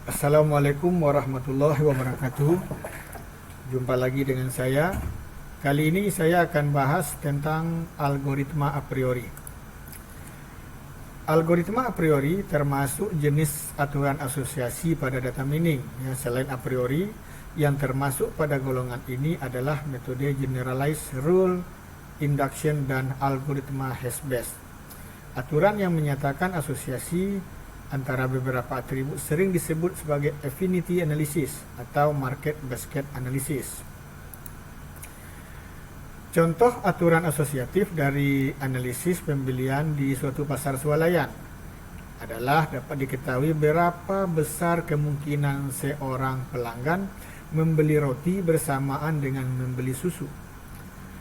Assalamualaikum warahmatullahi wabarakatuh. Jumpa lagi dengan saya. Kali ini saya akan bahas tentang algoritma a priori. Algoritma a priori termasuk jenis aturan asosiasi pada data mining. Selain a priori, yang termasuk pada golongan ini adalah metode generalized rule, induction, dan algoritma hash-based. Aturan yang menyatakan asosiasi antara beberapa atribut sering disebut sebagai affinity analysis atau market basket analysis. Contoh aturan asosiatif dari analisis pembelian di suatu pasar swalayan adalah dapat diketahui berapa besar kemungkinan seorang pelanggan membeli roti bersamaan dengan membeli susu.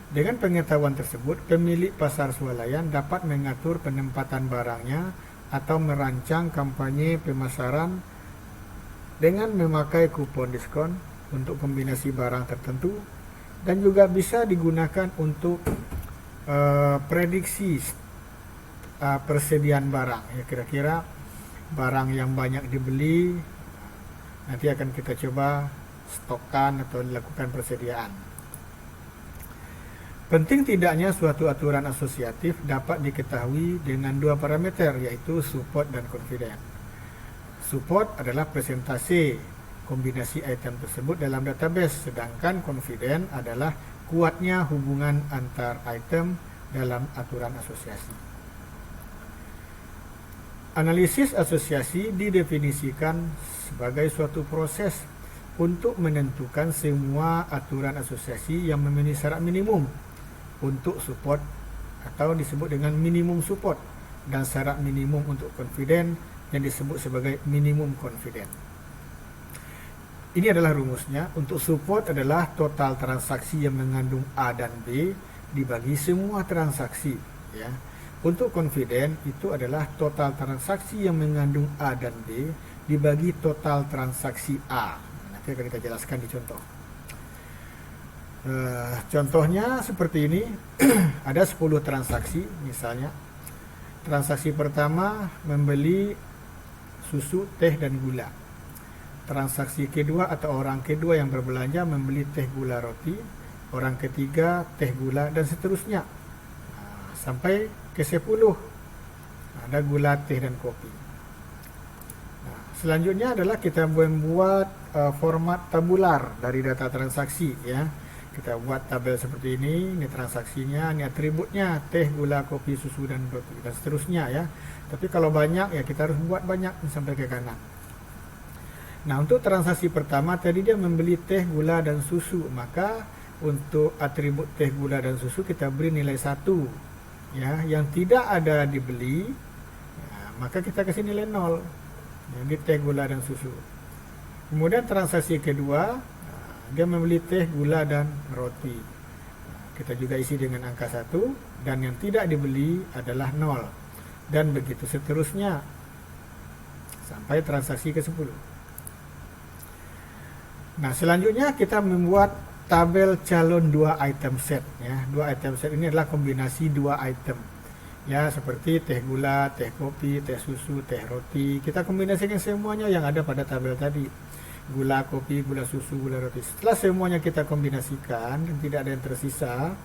Dengan pengetahuan tersebut, pemilik pasar swalayan dapat mengatur penempatan barangnya atau merancang kampanye pemasaran dengan memakai kupon diskon untuk kombinasi barang tertentu, dan juga bisa digunakan untuk prediksi persediaan barang. Kira-kira barang yang banyak dibeli nanti akan kita coba stokkan atau dilakukan persediaan. Penting tidaknya suatu aturan asosiatif dapat diketahui dengan dua parameter, yaitu support dan confident. Support adalah presentasi kombinasi item tersebut dalam database, sedangkan confident adalah kuatnya hubungan antar item dalam aturan asosiasi. Analisis asosiasi didefinisikan sebagai suatu proses untuk menentukan semua aturan asosiasi yang memenuhi syarat minimum untuk support atau disebut dengan minimum support, dan syarat minimum untuk confident yang disebut sebagai minimum confident. Ini adalah rumusnya. Untuk support adalah total transaksi yang mengandung A dan B dibagi semua transaksi, ya. Untuk confident itu adalah total transaksi yang mengandung A dan B dibagi total transaksi A. Nanti akan kita jelaskan di contoh. Contohnya seperti ini. Ada 10 transaksi. Misalnya transaksi pertama membeli susu, teh, dan gula. Transaksi kedua atau orang kedua yang berbelanja membeli teh, gula, roti. Orang ketiga teh, gula, dan seterusnya sampai ke 10. Ada gula, teh, dan kopi. Selanjutnya adalah kita membuat format tabular dari data transaksi, ya. Kita buat tabel seperti ini transaksinya, ini atributnya, teh, gula, kopi, susu, dan roti, dan seterusnya, ya. Tapi kalau banyak, ya kita harus buat banyak sampai ke kanan. Nah, untuk transaksi pertama tadi dia membeli teh, gula, dan susu, maka untuk atribut teh, gula, dan susu kita beri nilai 1, ya. Yang tidak ada dibeli, ya, maka kita kasih nilai 0. Jadi teh, gula, dan susu. Kemudian transaksi kedua, dia membeli teh, gula, dan roti. Kita juga isi dengan angka 1, dan yang tidak dibeli adalah 0. Dan begitu seterusnya sampai transaksi ke-10. Nah, selanjutnya kita membuat tabel calon 2 item set, ya. 2 item set ini adalah kombinasi 2 item. Ya, seperti teh, gula, teh, kopi, teh, susu, teh, roti. Kita kombinasikan semuanya yang ada pada tabel tadi. Gula, kopi, gula, susu, gula, roti. Setelah semuanya kita kombinasikan dan tidak ada yang tersisa,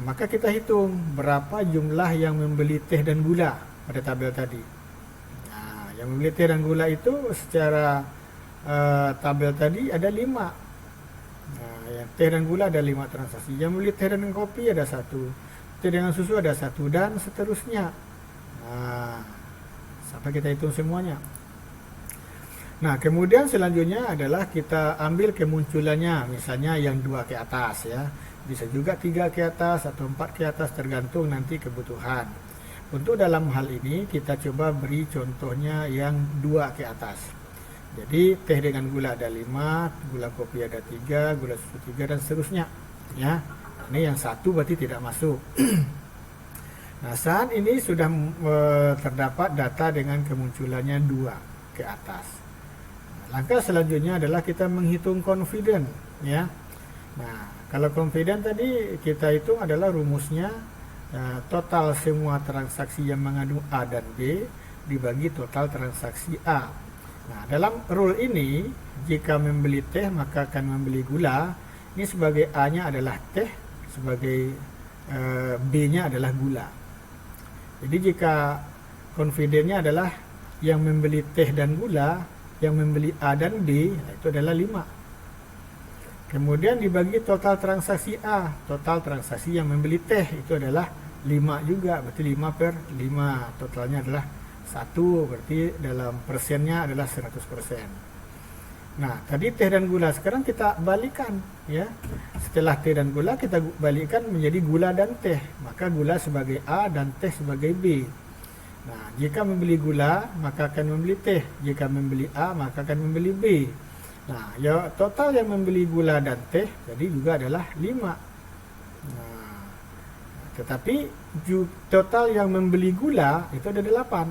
maka kita hitung berapa jumlah yang membeli teh dan gula pada tabel tadi. Nah, yang membeli teh dan gula itu secara tabel tadi ada 5. Nah, yang teh dan gula ada 5 transaksi. Yang membeli teh dan kopi ada 1. Teh dengan susu ada 1, dan seterusnya. Nah, sampai kita hitung semuanya. Nah, kemudian selanjutnya adalah kita ambil kemunculannya, misalnya yang 2 ke atas, ya. Bisa juga 3 ke atas atau 4 ke atas, tergantung nanti kebutuhan. Untuk dalam hal ini kita coba beri contohnya yang 2 ke atas. Jadi teh dengan gula ada 5, gula kopi ada 3, gula susu 3, dan seterusnya, ya. Ini yang 1 berarti tidak masuk. Nah, saat ini sudah terdapat data dengan kemunculannya 2 ke atas. Langkah selanjutnya adalah kita menghitung confident, ya. Nah, kalau confident tadi kita hitung adalah rumusnya total semua transaksi yang mengandung A dan B dibagi total transaksi A. Nah, dalam rule ini, jika membeli teh maka akan membeli gula. Ini sebagai A-nya adalah teh, sebagai B-nya adalah gula. Jadi jika confidennya adalah yang membeli teh dan gula, yang membeli A dan B, itu adalah 5. Kemudian dibagi total transaksi A, total transaksi yang membeli teh itu adalah 5 juga, berarti 5 per 5, totalnya adalah 1, berarti dalam persennya adalah 100%. Nah, tadi teh dan gula, sekarang kita balikan ya. Setelah teh dan gula kita balikan menjadi gula dan teh, maka gula sebagai A dan teh sebagai B. Nah, jika membeli gula maka akan membeli teh, jika membeli A maka akan membeli B. Nah, ya total yang membeli gula dan teh jadi juga adalah 5. Nah, tetapi total yang membeli gula itu ada 8.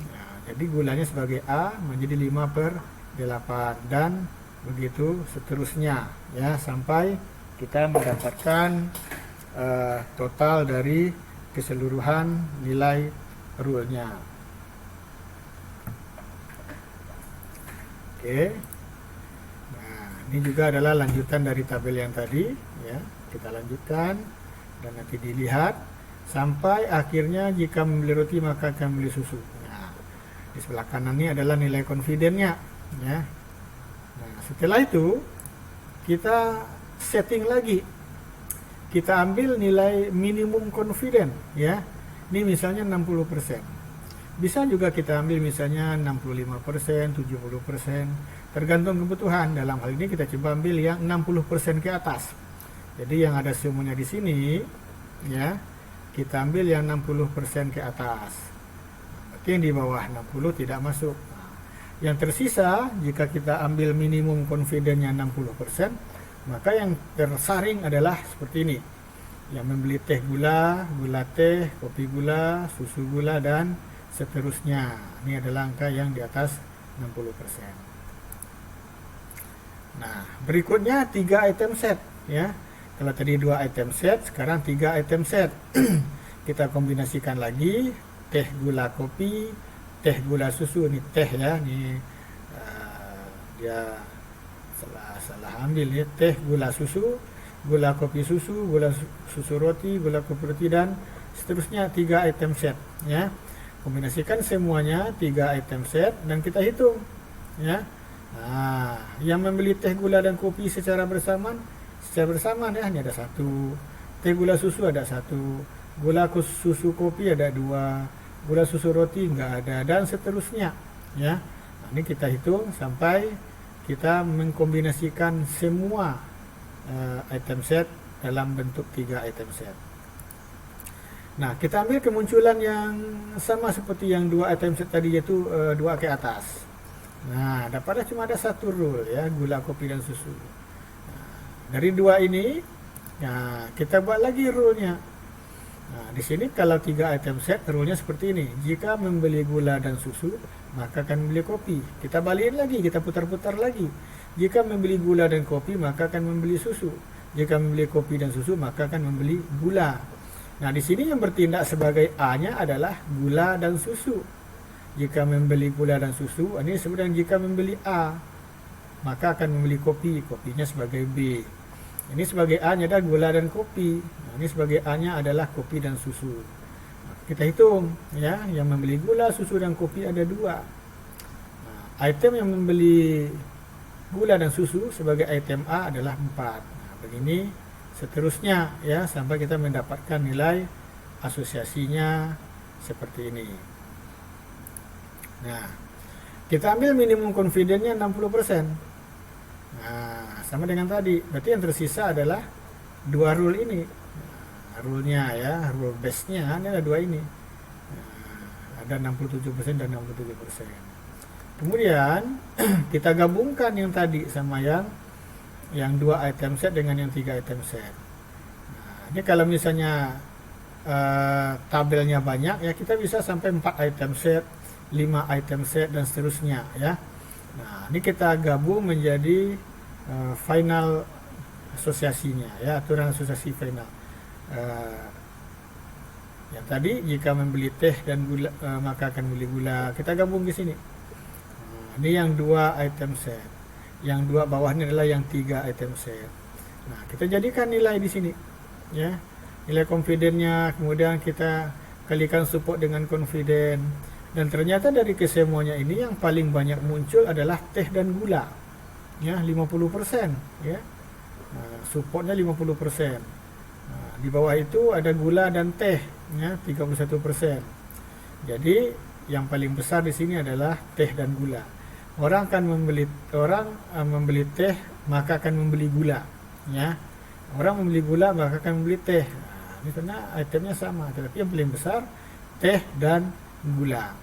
Nah, jadi gulanya sebagai A menjadi 5 per 8 dan begitu seterusnya ya, sampai kita mendapatkan total dari keseluruhan nilai rule-nya. Oke. Nah, ini juga adalah lanjutan dari tabel yang tadi ya. Kita lanjutkan dan nanti dilihat sampai akhirnya jika membeli roti maka akan membeli susu. Nah, di sebelah kanan ini adalah nilai confidennya ya. Nah, setelah itu kita setting lagi. Kita ambil nilai minimum confident ya. Ini misalnya 60%. Bisa juga kita ambil misalnya 65%, 70%, tergantung kebutuhan. Dalam hal ini kita coba ambil yang 60% ke atas. Jadi yang ada semuanya di sini ya, kita ambil yang 60% ke atas. Berarti yang di bawah 60 tidak masuk. Yang tersisa jika kita ambil minimum confidence-nya 60%, maka yang tersaring adalah seperti ini. Yang membeli teh gula, gula teh, kopi gula, susu gula dan seterusnya. Ini adalah angka yang di atas 60%. Nah, berikutnya 3 item set ya. Kalau tadi 2 item set, sekarang 3 item set. Kita kombinasikan lagi teh gula kopi, teh gula susu. Ini teh ya, ini dia salah ambil ya, teh gula susu, gula kopi susu, gula susu roti, gula kopi roti dan seterusnya 3 item set ya. Kombinasikan semuanya 3 item set dan kita hitung ya. Nah, yang membeli teh gula dan kopi secara bersamaan ya, ini ada 1. Teh gula susu ada 1, gula susu kopi ada 2, gula susu roti enggak ada dan seterusnya ya. Nah, ini kita hitung sampai kita mengkombinasikan semua item set dalam bentuk 3 item set. Nah, kita ambil kemunculan yang sama seperti yang 2 item set tadi, yaitu 2 ke atas. Nah, dapatnya cuma ada 1 rule ya, gula, kopi dan susu. Nah, dari 2 ini ya, kita buat lagi rule-nya. Nah, di sini kalau 3 item set rule-nya seperti ini. Jika membeli gula dan susu, maka akan membeli kopi. Kita balikin lagi, kita putar-putar lagi. Jika membeli gula dan kopi, maka akan membeli susu. Jika membeli kopi dan susu, maka akan membeli gula. Nah, di sini yang bertindak sebagai A-nya adalah gula dan susu. Jika membeli gula dan susu, ini sebenarnya jika membeli A, maka akan membeli kopi. Kopinya sebagai B. Ini sebagai A-nya adalah gula dan kopi. Nah, ini sebagai A-nya adalah kopi dan susu. Nah, kita hitung ya, yang membeli gula, susu dan kopi ada 2. Nah, item yang membeli gula dan susu sebagai item A adalah 4. Nah, begini seterusnya ya, sampai kita mendapatkan nilai asosiasinya seperti ini. Nah, kita ambil minimum confidence-nya 60%. Nah, sama dengan tadi. Berarti yang tersisa adalah 2 rule ini. Nah, rule-nya ya, rule base-nya ini ada 2 ini. Nah, ada 67% dan 67%. Kemudian kita gabungkan yang tadi sama yang 2 item set dengan yang 3 item set. Nah, ini kalau misalnya tabelnya banyak ya, kita bisa sampai 4 item set, 5 item set dan seterusnya ya. Nah, ini kita gabung menjadi final asosiasinya ya, aturan asosiasi final. Yang tadi jika membeli teh dan gula maka akan membeli gula. Kita gabung di sini. Ini yang 2 item set. Yang 2 bawah ini adalah yang 3 item set. Nah, kita jadikan nilai di sini. Ya. Nilai confidence-nya, kemudian kita kalikan support dengan confidence. Dan ternyata dari kesemuanya ini yang paling banyak muncul adalah teh dan gula. Ya, 50%, ya. Nah, supportnya 50%. Nah, di bawah itu ada gula dan teh, ya, 31%. Jadi yang paling besar di sini adalah teh dan gula. Orang membeli teh maka akan membeli gula, ya. Orang membeli gula maka akan membeli teh. Nah, ini karena itemnya sama, tetapi yang paling besar teh dan gula.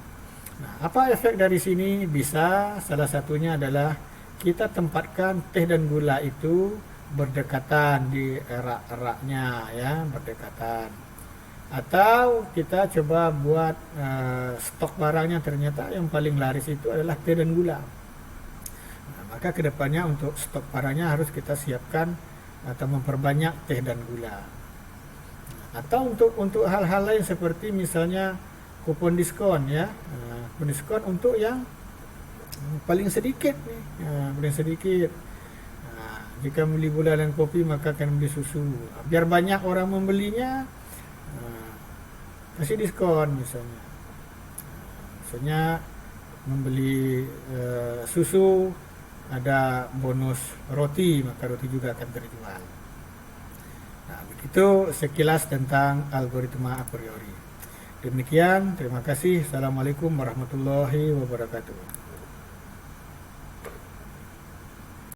Nah, apa efek dari sini? Bisa salah satunya adalah kita tempatkan teh dan gula itu berdekatan di erak-eraknya, ya, berdekatan. Atau kita coba buat stok barangnya, ternyata yang paling laris itu adalah teh dan gula. Nah, maka kedepannya untuk stok barangnya harus kita siapkan atau memperbanyak teh dan gula. Atau untuk hal-hal lain seperti misalnya kupon diskon, ya, kupon diskon untuk yang paling sedikit nih, paling sedikit. Nah, jika beli gula dan kopi maka akan beli susu. Biar banyak orang membelinya, kasih diskon misalnya. Misalnya membeli susu ada bonus roti, maka roti juga akan terjual. Nah, begitu sekilas tentang algoritma a priori. Demikian, terima kasih. Assalamualaikum warahmatullahi wabarakatuh.